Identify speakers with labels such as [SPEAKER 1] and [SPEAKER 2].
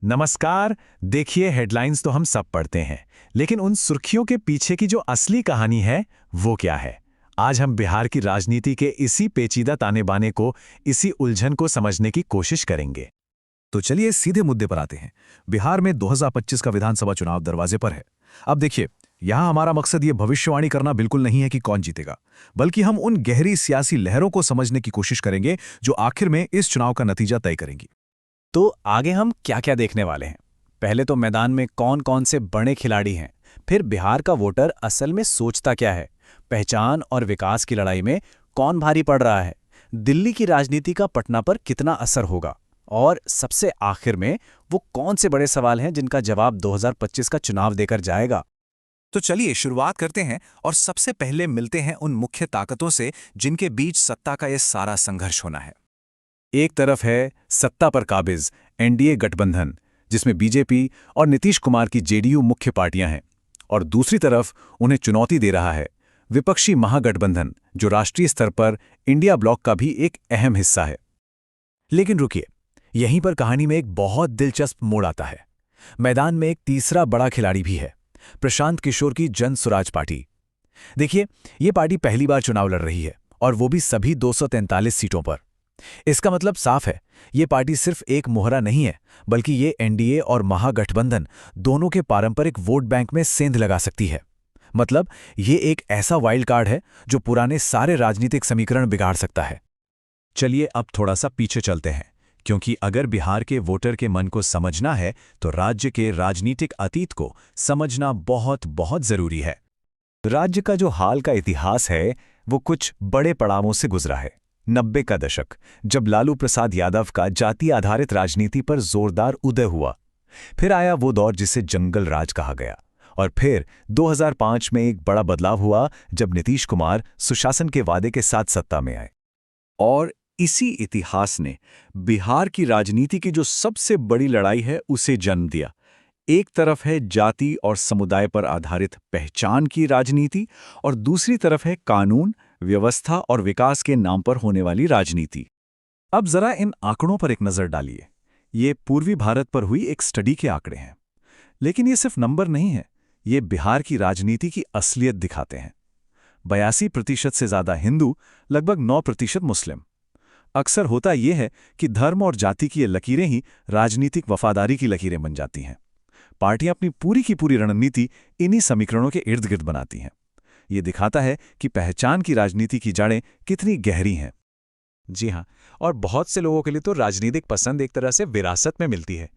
[SPEAKER 1] नमस्कार। देखिए, हेडलाइंस तो हम सब पढ़ते हैं, लेकिन उन सुर्खियों के पीछे की जो असली कहानी है वो क्या है। आज हम बिहार की राजनीति के इसी पेचीदा ताने बाने को, इसी उलझन को समझने की कोशिश करेंगे।
[SPEAKER 2] तो चलिए सीधे मुद्दे पर आते हैं। बिहार में 2025 का विधानसभा चुनाव दरवाजे पर है। अब देखिए, यहां हमारा मकसद ये भविष्यवाणी करना बिल्कुल नहीं है कि कौन जीतेगा, बल्कि हम उन गहरी सियासी लहरों को समझने की कोशिश करेंगे जो आखिर में इस चुनाव का नतीजा तय करेंगी।
[SPEAKER 3] तो आगे हम क्या क्या देखने वाले हैं। पहले तो मैदान में कौन कौन से बड़े खिलाड़ी हैं, फिर बिहार का वोटर असल में सोचता क्या है, पहचान और विकास की लड़ाई में कौन भारी पड़ रहा है, दिल्ली की राजनीति का पटना पर कितना असर होगा, और सबसे आखिर में वो कौन से बड़े सवाल हैं जिनका जवाब 2025 का चुनाव देकर जाएगा।
[SPEAKER 2] तो चलिए शुरुआत करते हैं और सबसे पहले मिलते हैं उन मुख्य ताकतों से जिनके बीच सत्ता का ये सारा संघर्ष होना है।
[SPEAKER 3] एक तरफ है सत्ता पर काबिज एनडीए गठबंधन, जिसमें बीजेपी और नीतीश कुमार की जेडीयू मुख्य पार्टियां हैं, और दूसरी तरफ उन्हें चुनौती दे रहा है विपक्षी महागठबंधन, जो राष्ट्रीय स्तर पर इंडिया ब्लॉक का भी एक अहम हिस्सा है। लेकिन रुकिए, यहीं पर कहानी में एक बहुत दिलचस्प मोड़ आता है। मैदान में एक तीसरा बड़ा खिलाड़ी भी है, प्रशांत किशोर की जन स्वराज पार्टी। देखिए, ये पार्टी पहली बार चुनाव लड़ रही है, और वो भी सभी 243 सीटों पर। इसका मतलब साफ है, ये पार्टी सिर्फ एक मोहरा नहीं है, बल्कि ये एनडीए और महागठबंधन दोनों के पारंपरिक वोट बैंक में सेंध लगा सकती है। मतलब ये एक ऐसा वाइल्ड कार्ड है जो पुराने सारे राजनीतिक समीकरण बिगाड़ सकता है।
[SPEAKER 2] चलिए अब थोड़ा सा पीछे चलते हैं, क्योंकि अगर बिहार के वोटर के मन को समझना है तो राज्य के राजनीतिक अतीत को समझना बहुत बहुत जरूरी है।
[SPEAKER 3] राज्य का जो हाल का इतिहास है वो कुछ बड़े पड़ावों से गुजरा है। 90 का दशक, जब लालू प्रसाद यादव का जाति आधारित राजनीति पर जोरदार उदय हुआ। फिर आया वो दौर जिसे जंगल राज कहा गया, और फिर 2005 में एक बड़ा बदलाव हुआ जब नीतीश कुमार सुशासन के वादे के साथ सत्ता में आए।
[SPEAKER 2] और इसी इतिहास ने बिहार की राजनीति की जो सबसे बड़ी लड़ाई है उसे जन्म दिया। एक तरफ है जाति और समुदाय पर आधारित पहचान की राजनीति, और दूसरी तरफ है कानून, व्यवस्था और विकास के नाम पर होने वाली राजनीति। अब जरा इन आंकड़ों पर एक नजर डालिए। ये पूर्वी भारत पर हुई एक स्टडी के आंकड़े हैं, लेकिन ये सिर्फ नंबर नहीं है, ये बिहार की राजनीति की असलियत दिखाते हैं। 82% से ज्यादा हिंदू, लगभग 9% मुस्लिम। अक्सर होता यह है कि धर्म और जाति की ये लकीरें ही राजनीतिक वफादारी की लकीरें बन जाती हैं। पार्टियां अपनी पूरी की पूरी रणनीति इन्हीं समीकरणों के इर्द गिर्द बनाती हैं। ये दिखाता है कि पहचान की राजनीति की जड़ें कितनी गहरी हैं।
[SPEAKER 3] जी हाँ, और बहुत से लोगों के लिए तो राजनीतिक पसंद एक तरह से विरासत में मिलती है।